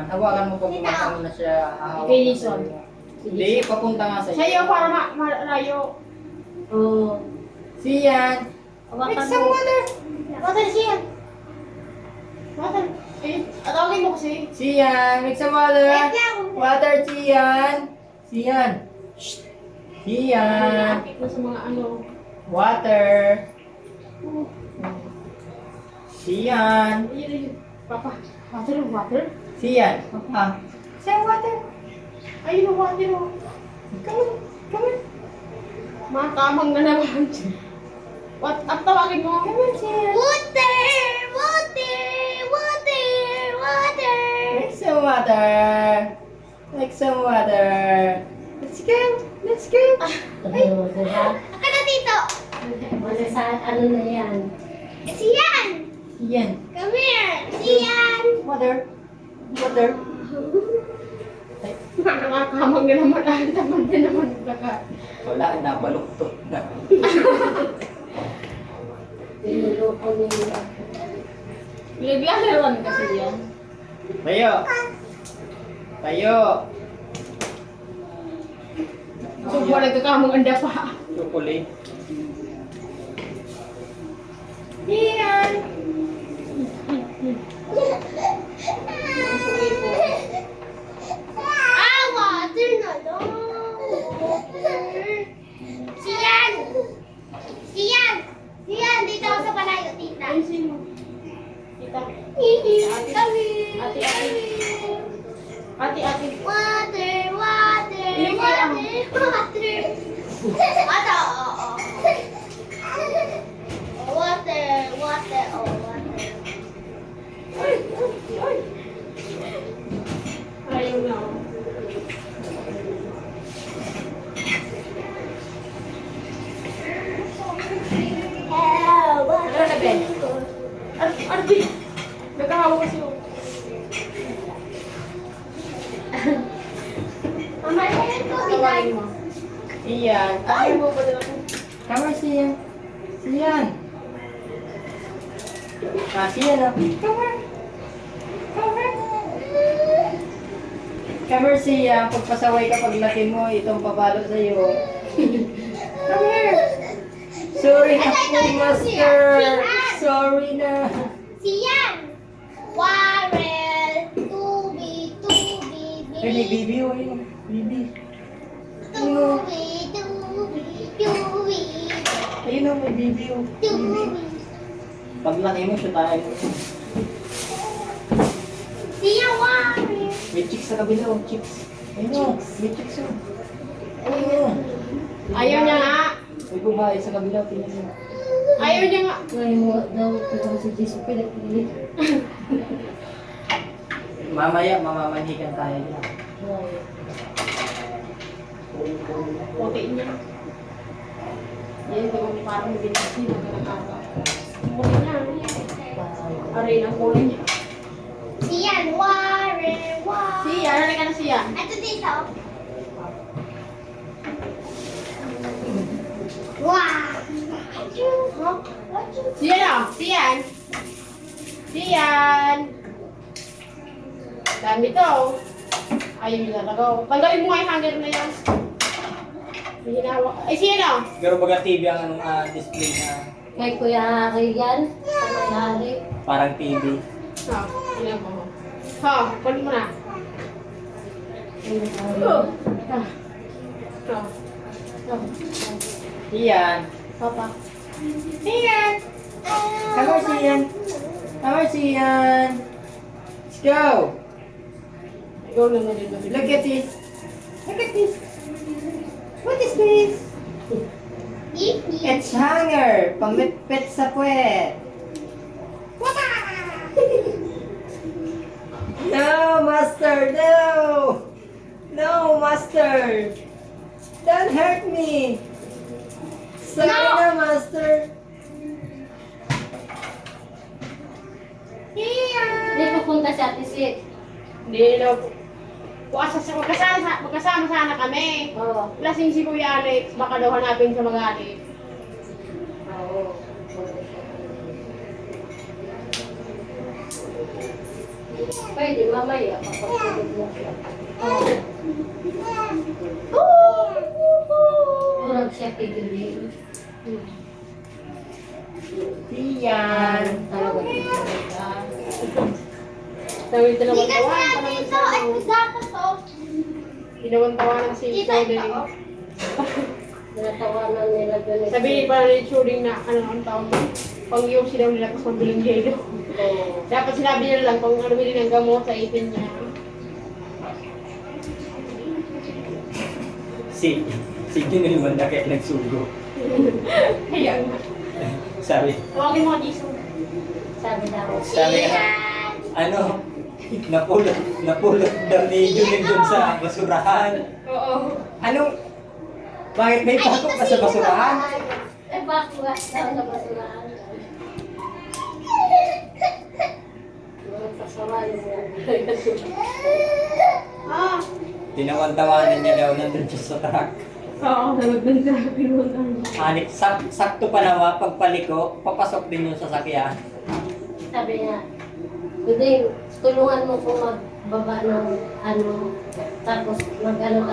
Hawakan mo pa pumunta na siya. Hahawak Okay, na Jason. sa'yo. Hindi, papunta nga sa'yo. Sa'yo para malayo. Oo. Siyan. Hawakan Make mo. some water. Water siya. Water. Eh, atawagin mo kasi. Siyan, make some water. Water, Siyan. Siyan. Shh. Siyan. Akit na sa mga ano. Water. Siyan. Ayun, ayun. Papa, water, water. Siyan. Ah. Siyan, water. Ayun, water. Come on. Come on. Makamang na naman. At tawagin mo. Come on, Siyan. Water! Water! Water! Water! Make some water. Make some water. Let's go. Let's go. Oo, diba? Ako na dito. Wala sa ano na yan. Siyan. Siyan. Come here. Siyan. Water. Water. Makamang na naman. Ang taman din naman. Wala, nabaluktot na. Pinuloko nila. Naglalaroan kasi yan. Tayo. Tayo. So, wala kakamang anda pa. Chocolate. Siyan. Ah, water na lang. Siyan. Siyan. Siyan, dito ako sa palayo, tita. Ay, sino? Kita. Kami. Ate, ate. Ate, ate. Water, water, Hindi ko alam. water, water. Ano? Oo. Water, water, oh, water. Ayaw na. Help. Ano na, Ben? Ano, Ben? Nagkahawa kasi yung... Mama, yan ko, Tawagin mo. Siyan. Ay, mo pa din ako. Come on, Siyan. Siyan. Ah, Siyan, oh. Come on. Come on. Come here, Siyan. Pagpasaway ka paglaki mo, itong papalo sa'yo. Come here. Sorry na po, Master. Sorry na. Siyan. Warel. Tubi, tubi, Ay, may baby, oh. Ayun, baby. tubi, tubi, tubi, Ayun, oh, may baby, oh. Baby. tubi. Paglaki mo, siya tayo. Siyan, Warel. May chicks sa kabila, oh. Chicks. Ayun, oh. May chicks, oh. Ayun, oh. Ayaw niya nga. May babae sa kabila, tingnan mo. Ayaw niya nga. Ngayon mo daw ito si Jesus pinapilit. Mamaya, mamamanhikan tayo dyan. Puti niya. Yan, ito kami parang binasi. Nagkakaka. Puti niya. Aray ng kulay niya. Siyan, Warel, Warel. Siya, ano ka na siya? Ito dito. Wow. Siyan o, siyan. Siyan. Dami to. Ayaw niya talaga. Tanggalin mo nga yung hanger na yan. May hinawa. Ay, siyan o. Pero baga TV ang anong display na Kay Kuya Hari yan. Sa may-ari. parang TV. Ha, siyan mo. Ha, kunin mo na. Kuya Hari. Ha. Ha. Ha. Iyan. Papa. Iyan. Come on, Siyan. Come on, Siyan. Let's go. Ikaw na din. Look at this. Look at this. What is this? It's hanger. Pangmitpit sa puwet. No, Master, no. No, Master. Don't hurt me. Sorry na, Master. Hindi pupunta si Ate Sid. Hindi daw. Magkasama sana kami. Oo. Lasing si Kuya Alex, baka daw hanapin sa mga Alex. Oo. Pwede, mamaya. Papagpagod mo siya. Kurang siya kigilin. Siyan. Talaga talaga. Sabi ito naman Hindi kasi tawanan. natin ito. Ay, dapat to. Ginawan-tawanan si Kita Chuding. ito. Natawanan nila ganito. Sabi pa ni Chuding na ano ang tawag mo. Pang-iusi daw nila tapos mabiling yelo. Oo. Dapat sinabi nila lang kung ano bilhin ng gamot sa ipin niya. Si Junel man na kaya nagsugo. Ayan. Sabi, Tawagin mo ka Jisoo. Sabi daw. sabi ano, napulot daw ni Junel dun sa basurahan. Oo. Ano? Bakit may pasok ka sa basurahan? Eh, bakit daw sa basurahan? Mga kasama yung Ah. Tinawan-tawanan niya daw nandun siya sa truck. Oo, nalagdan sa pinunan. Anit, sakto pa naman, pagpaliko, papasok din yung sasakyan. Sabi niya, hindi, tulungan mo ko magbaba ng ano, tapos mag-ano